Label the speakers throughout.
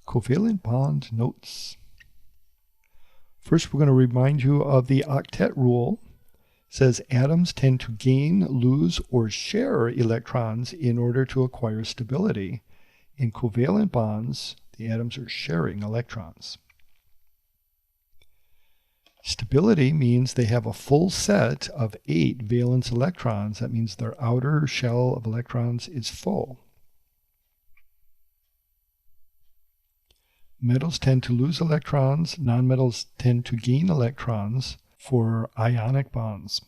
Speaker 1: Covalent bond notes. First, we're going to remind you of the octet rule. It says atoms tend to gain, lose, or share electrons in order to acquire stability. In covalent bonds, the atoms are sharing electrons. Stability means they have a full set of 8 valence electrons. That means their outer shell of electrons is full. Metals tend to lose electrons. Nonmetals tend to gain electrons for ionic bonds.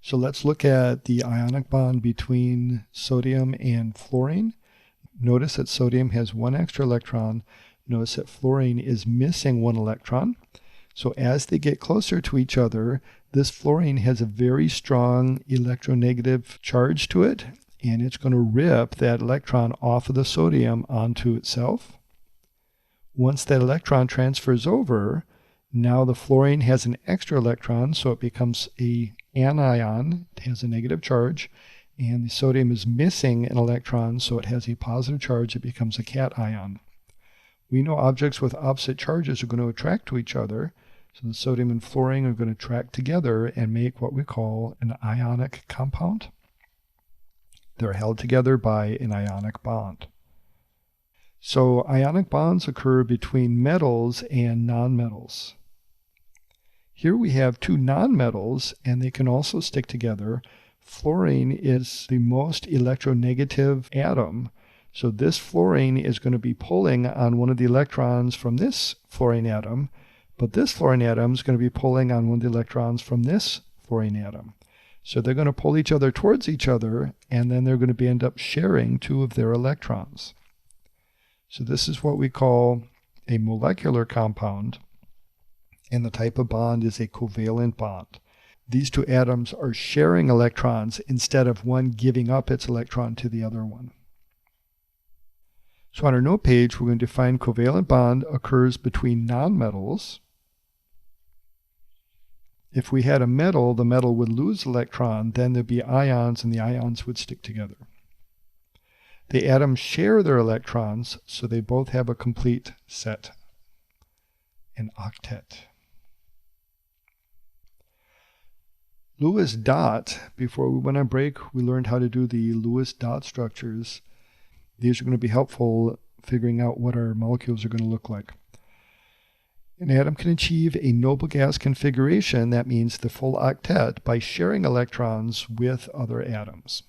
Speaker 1: So let's look at the ionic bond between sodium and fluorine. Notice that sodium has 1 extra electron. Notice that fluorine is missing 1 electron. So as they get closer to each other, this fluorine has a very strong electronegative charge to it, and it's going to rip that electron off of the sodium onto itself. Once that electron transfers over, now the fluorine has an extra electron, so it becomes an anion. It has a negative charge, and the sodium is missing an electron, so it has a positive charge. It becomes a cation. We know objects with opposite charges are going to attract to each other, so the sodium and fluorine are going to attract together and make what we call an ionic compound. They're held together by an ionic bond. So ionic bonds occur between metals and nonmetals. Here we have 2 nonmetals, and they can also stick together. Fluorine is the most electronegative atom. So this fluorine is going to be pulling on one of the electrons from this fluorine atom, but this fluorine atom is going to be pulling on one of the electrons from this fluorine atom. So they're going to pull each other towards each other, and then they're going to end up sharing 2 of their electrons. So this is what we call a molecular compound, and the type of bond is a covalent bond. These 2 atoms are sharing electrons instead of one giving up its electron to the other one. So on our note page, we're going to define covalent bond occurs between nonmetals. If we had a metal, the metal would lose electron, then there'd be ions, and the ions would stick together. The atoms share their electrons, so they both have a complete set, an octet. Lewis dot, before we went on break, we learned how to do the Lewis dot structures. These are going to be helpful figuring out what our molecules are going to look like. An atom can achieve a noble gas configuration, that means the full octet, by sharing electrons with other atoms.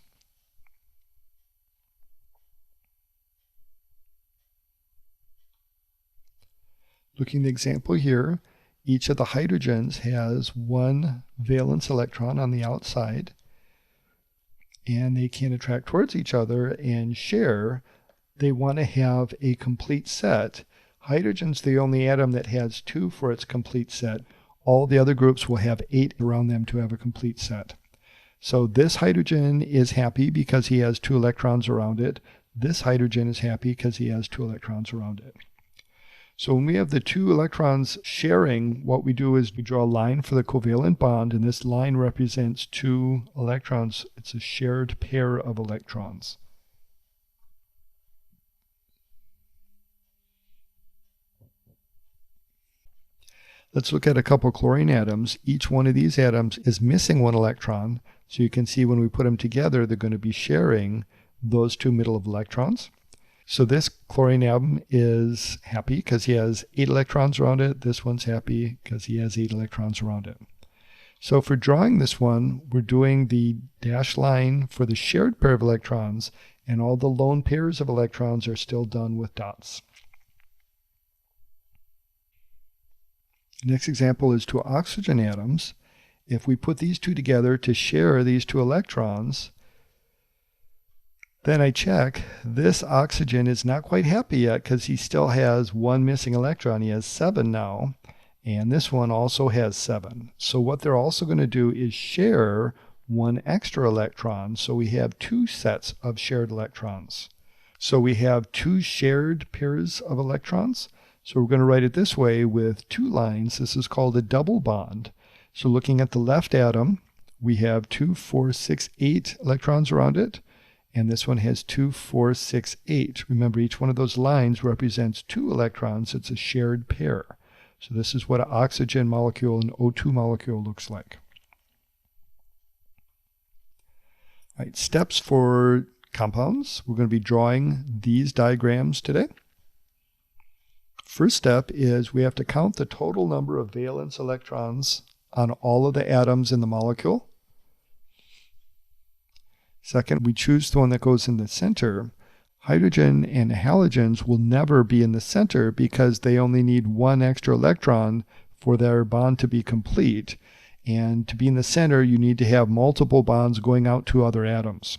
Speaker 1: Looking at the example here, each of the hydrogens has 1 valence electron on the outside, and they can attract towards each other and share. They want to have a complete set. Hydrogen's the only atom that has 2 for its complete set. All the other groups will have 8 around them to have a complete set. So this hydrogen is happy because he has 2 electrons around it. This hydrogen is happy because he has 2 electrons around it. So when we have the 2 electrons sharing, what we do is we draw a line for the covalent bond, and this line represents 2 electrons. It's a shared pair of electrons. Let's look at a couple chlorine atoms. Each one of these atoms is missing 1 electron, so you can see when we put them together, they're going to be sharing those 2 middle of electrons. So this chlorine atom is happy because he has 8 electrons around it. This one's happy because he has 8 electrons around it. So for drawing this one, we're doing the dashed line for the shared pair of electrons, and all the lone pairs of electrons are still done with dots. The next example is 2 oxygen atoms. If we put these 2 together to share these 2 electrons, then I check, this oxygen is not quite happy yet because he still has 1 missing electron. He has 7 now, and this one also has 7. So what they're also going to do is share 1 extra electron, so we have 2 sets of shared electrons. So we have 2 shared pairs of electrons. So we're going to write it this way with 2 lines. This is called a double bond. So looking at the left atom, we have 2, 4, 6, 8 electrons around it. and this one has 2, 4, 6, 8. Remember, each one of those lines represents 2 electrons. It's a shared pair. So this is what an oxygen molecule and O2 molecule looks like. All right, steps for compounds. We're going to be drawing these diagrams today. First step is we have to count the total number of valence electrons on all of the atoms in the molecule. Second, we choose the one that goes in the center. Hydrogen and halogens will never be in the center because they only need one extra electron for their bond to be complete. And to be in the center, you need to have multiple bonds going out to other atoms.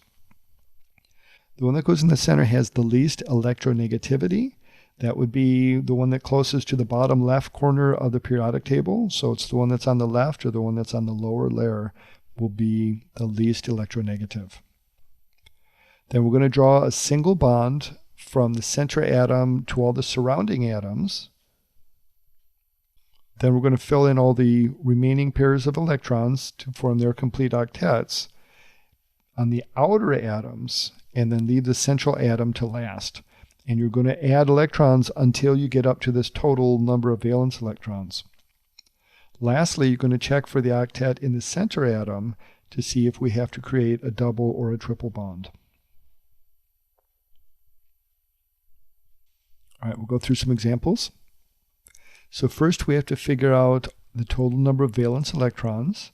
Speaker 1: The one that goes in the center has the least electronegativity. That would be the one that closest to the bottom left corner of the periodic table. So it's the one that's on the left, or the one that's on the lower layer will be the least electronegative. Then we're going to draw a single bond from the center atom to all the surrounding atoms. Then we're going to fill in all the remaining pairs of electrons to form their complete octets on the outer atoms, and then leave the central atom to last. And you're going to add electrons until you get up to this total number of valence electrons. Lastly, you're going to check for the octet in the center atom to see if we have to create a double or a triple bond. All right, we'll go through some examples. So first we have to figure out the total number of valence electrons.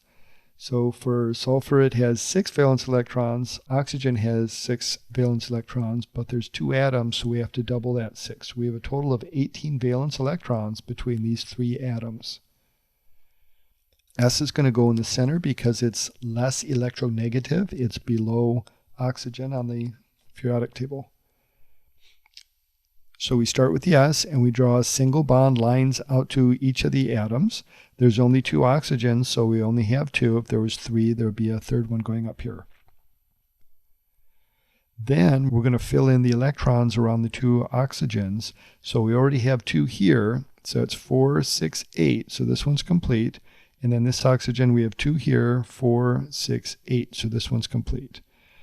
Speaker 1: So for sulfur it has 6 valence electrons, oxygen has 6 valence electrons, but there's 2 atoms, so we have to double that 6. We have a total of 18 valence electrons between these 3 atoms. S is going to go in the center because it's less electronegative. It's below oxygen on the periodic table. So we start with the S and we draw single bond lines out to each of the atoms. There's only 2 oxygens, so we only have 2. If there was 3, there would be a third one going up here. Then we're going to fill in the electrons around the 2 oxygens. So we already have 2 here, so it's 4, 6, 8. So this one's complete. And then this oxygen, we have 2 here, 4, 6, 8. So this one's complete.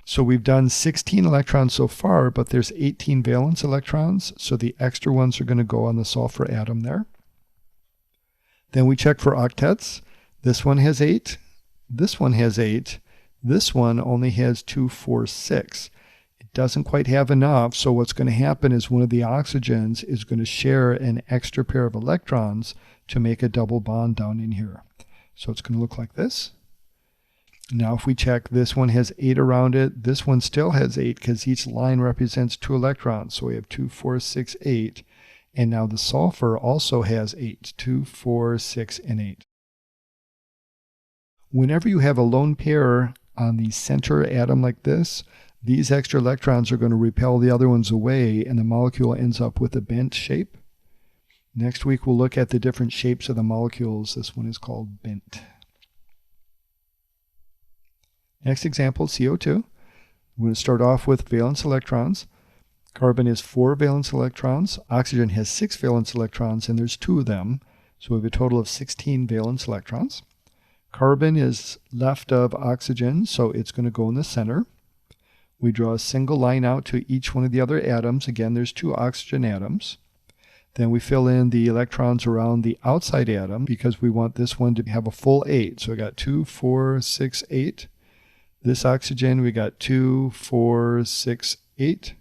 Speaker 1: So we've done 16 electrons so far, but there's 18 valence electrons, so the extra ones are going to go on the sulfur atom there. Then we check for octets. This one has 8. This one has 8. This one only has 2, 4, 6. It doesn't quite have enough, so what's going to happen is one of the oxygens is going to share an extra pair of electrons to make a double bond down in here. So it's going to look like this. Now if we check, this one has 8 around it. This one still has 8 because each line represents 2 electrons. So we have 2, 4, 6, 8. And now the sulfur also has 8. 2, 4, 6, and 8. Whenever you have a lone pair on the center atom like this, these extra electrons are going to repel the other ones away and the molecule ends up with a bent shape. Next week we'll look at the different shapes of the molecules. This one is called bent. Next example, CO2. We're going to start off with valence electrons. Carbon has 4 valence electrons. Oxygen has 6 valence electrons, and there's 2 of them. So we have a total of 16 valence electrons. Carbon is left of oxygen, so it's going to go in the center. We draw a single line out to each one of the other atoms. Again, there's 2 oxygen atoms. Then we fill in the electrons around the outside atom because we want this one to have a full 8. So we got 2, 4, 6, 8. This oxygen, we got 2, 4, 6, 8.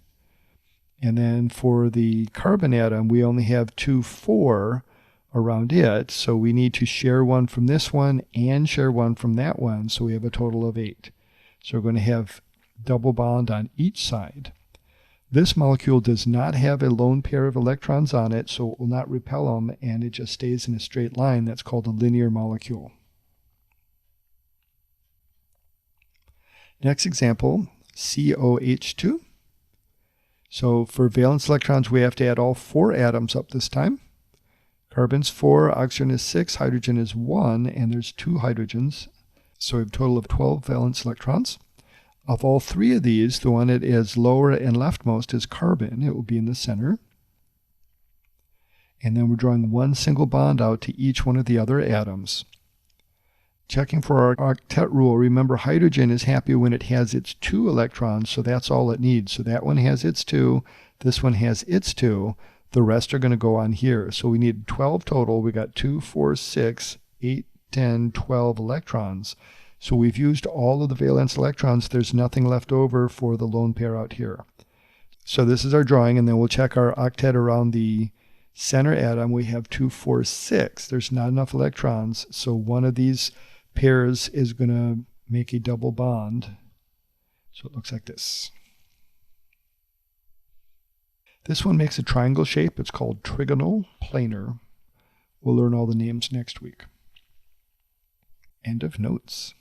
Speaker 1: And then for the carbon atom, we only have 2, 4 around it. So we need to share one from this one and share one from that one. So we have a total of 8. So we're going to have double bond on each side. This molecule does not have a lone pair of electrons on it, so it will not repel them, and it just stays in a straight line. That's called a linear molecule. Next example, COH2. So for valence electrons, we have to add all 4 atoms up this time. Carbon's 4, oxygen is 6, hydrogen is 1, and there's 2 hydrogens. So we have a total of 12 valence electrons. Of all 3 of these, the one that is lower and leftmost is carbon. It will be in the center. And then we're drawing one single bond out to each one of the other atoms. Checking for our octet rule, remember hydrogen is happy when it has its 2 electrons, so that's all it needs. So that one has its 2, this one has its 2, the rest are going to go on here. So we need 12 total. We got 2, 4, 6, 8, 10, 12 electrons. So we've used all of the valence electrons. There's nothing left over for the lone pair out here. So this is our drawing, and then we'll check our octet around the center atom. We have 2, 4, 6. There's not enough electrons, so one of these pairs is going to make a double bond. So it looks like this. This one makes a triangle shape. It's called trigonal planar. We'll learn all the names next week. End of notes.